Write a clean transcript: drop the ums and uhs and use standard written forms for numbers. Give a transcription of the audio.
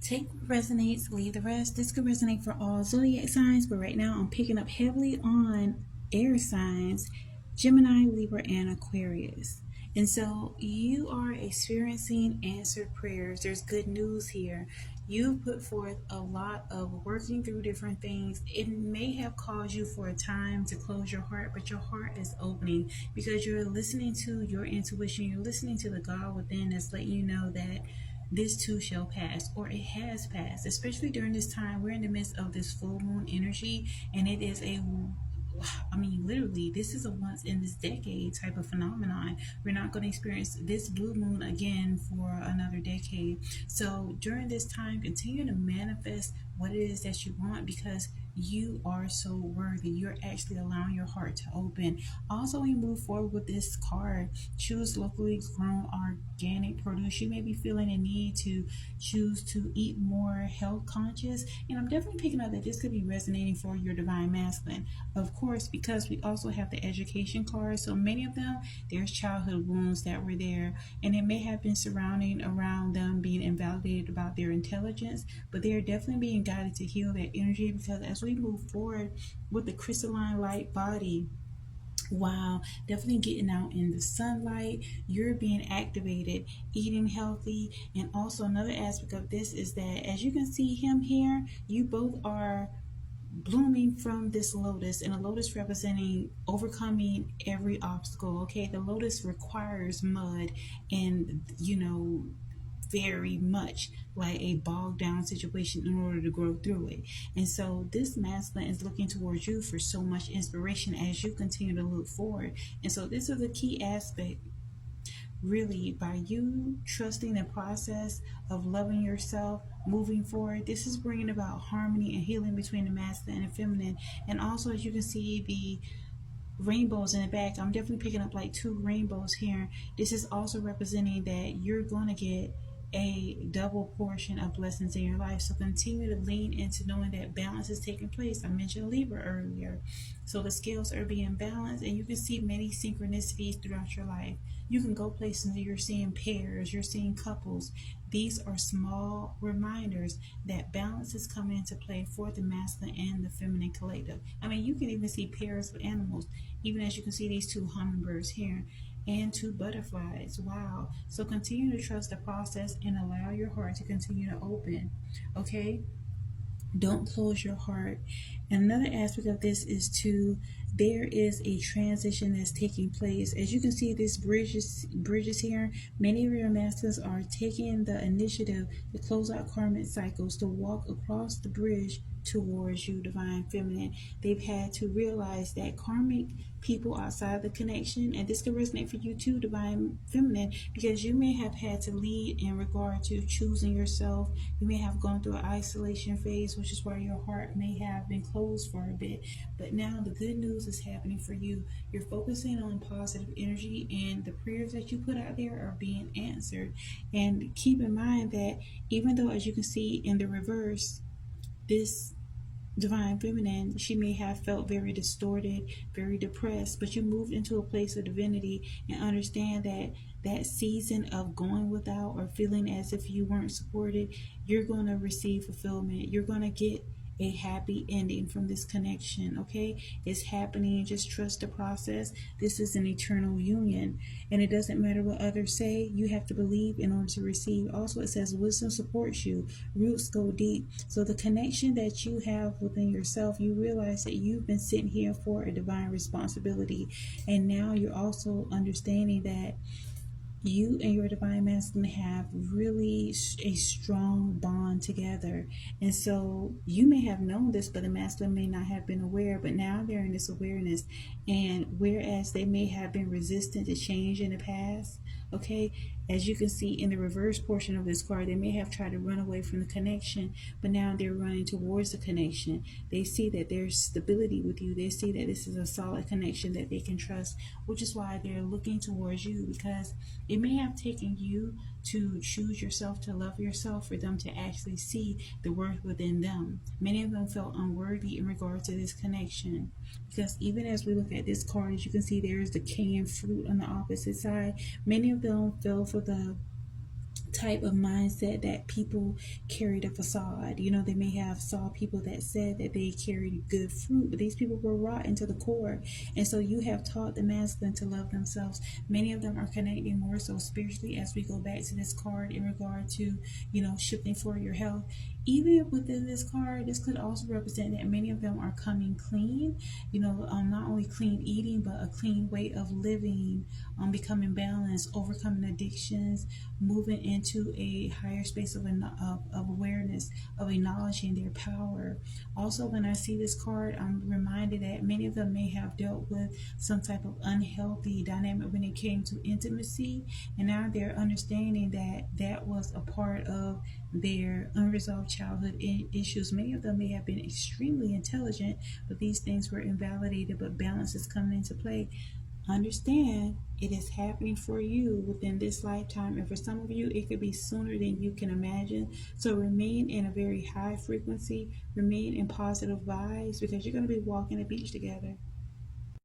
Take what resonates, leave the rest. This could resonate for all zodiac signs, but right now I'm picking up heavily on air signs, Gemini, Libra, and Aquarius. And so you are experiencing answered prayers. There's good news here. You put forth a lot of working through different things. It may have caused you for a time to close your heart, but your heart is opening because you're listening to your intuition. You're listening to the God within that's letting you know that this too shall pass, or it has passed. Especially during this time, we're in the midst of this full moon energy, and it is literally, this is a once in this decade type of phenomenon. We're not going to experience this blue moon again for another decade. So during this time, continue to manifest what it is that you want, because you are so worthy. You're actually allowing your heart to open. Also, when you move forward with this card, choose locally grown organic produce. You may be feeling a need to choose to eat more health conscious, and I'm definitely picking up that this could be resonating for your divine masculine. Of course, because we also have the education card, so many of them, there's childhood wounds that were there, and it may have been surrounding around them being invalidated about their intelligence, but they're definitely being guided to heal that energy, because as we move forward with the crystalline light body, wow, definitely getting out in the sunlight, you're being activated, eating healthy. And also another aspect of this is that, as you can see him here, you both are blooming from this lotus, and a lotus representing overcoming every obstacle. Okay, the lotus requires mud and, very much like a bogged down situation in order to grow through it. And so this masculine is looking towards you for so much inspiration as you continue to look forward. And so this is a key aspect, really, by you trusting the process of loving yourself, moving forward. This is bringing about harmony and healing between the masculine and feminine. And also, as you can see, the rainbows in the back, I'm definitely picking up like two rainbows here. This is also representing that you're going to get a double portion of blessings in your life. So continue to lean into knowing that balance is taking place. I mentioned Libra earlier. So the scales are being balanced, and you can see many synchronicities throughout your life. You can go places and you're seeing pairs, you're seeing couples. These are small reminders that balance is coming into play for the masculine and the feminine collective. I mean, you can even see pairs of animals, even as you can see these two hummingbirds here and two butterflies. Wow. So continue to trust the process and allow your heart to continue to open. Okay? Don't close your heart. And another aspect of this is there is a transition that's taking place. As you can see, this bridges here. Many of your masters are taking the initiative to close out karmic cycles, to walk across the bridge towards you, divine feminine. They've had to realize that karmic people outside the connection, and this can resonate for you too, divine feminine, because you may have had to lead in regard to choosing yourself. You may have gone through an isolation phase, which is why your heart may have been closed for a bit. But now the good news is happening for you. You're focusing on positive energy, and the prayers that you put out there are being answered. And keep in mind that even though, as you can see in the reverse, this divine feminine, she may have felt very distorted, very depressed, but you moved into a place of divinity, and understand that that season of going without or feeling as if you weren't supported, you're going to receive fulfillment. You're going to get a happy ending from this connection. Okay, it's happening. Just trust the process. This is an eternal union, and it doesn't matter what others say. You have to believe in order to receive. Also, it says wisdom supports you, roots go deep. So the connection that you have within yourself, you realize that you've been sitting here for a divine responsibility, and now you're also understanding that you and your divine masculine have really a strong bond together. And so you may have known this, but the masculine may not have been aware, but now they're in this awareness. And whereas they may have been resistant to change in the past, okay, as you can see in the reverse portion of this card, they may have tried to run away from the connection, but now they're running towards the connection. They see that there's stability with you. They see that this is a solid connection that they can trust, which is why they're looking towards you, because it may have taken you to choose yourself, to love yourself, for them to actually see the worth within them. Many of them felt unworthy in regard to this connection, because even as we look at this card, as you can see, there is the decaying fruit on the opposite side. Many of them fell for the type of mindset that people carried a facade. They may have saw people that said that they carried good fruit, but these people were rotten to the core. And so you have taught the masculine to love themselves. Many of them are connecting more so spiritually, as we go back to this card in regard to, shifting for your health. Even within this card, this could also represent that many of them are coming clean, not only clean eating, but a clean way of living, becoming balanced, overcoming addictions, moving into a higher space of awareness, of acknowledging their power. Also, when I see this card, I'm reminded that many of them may have dealt with some type of unhealthy dynamic when it came to intimacy, and now they're understanding that that was a part of their unresolved childhood issues. Many of them may have been extremely intelligent, but these things were invalidated, but balance is coming into play. Understand it is happening for you within this lifetime, and for some of you it could be sooner than you can imagine. So remain in a very high frequency, remain in positive vibes, because you're going to be walking the beach together.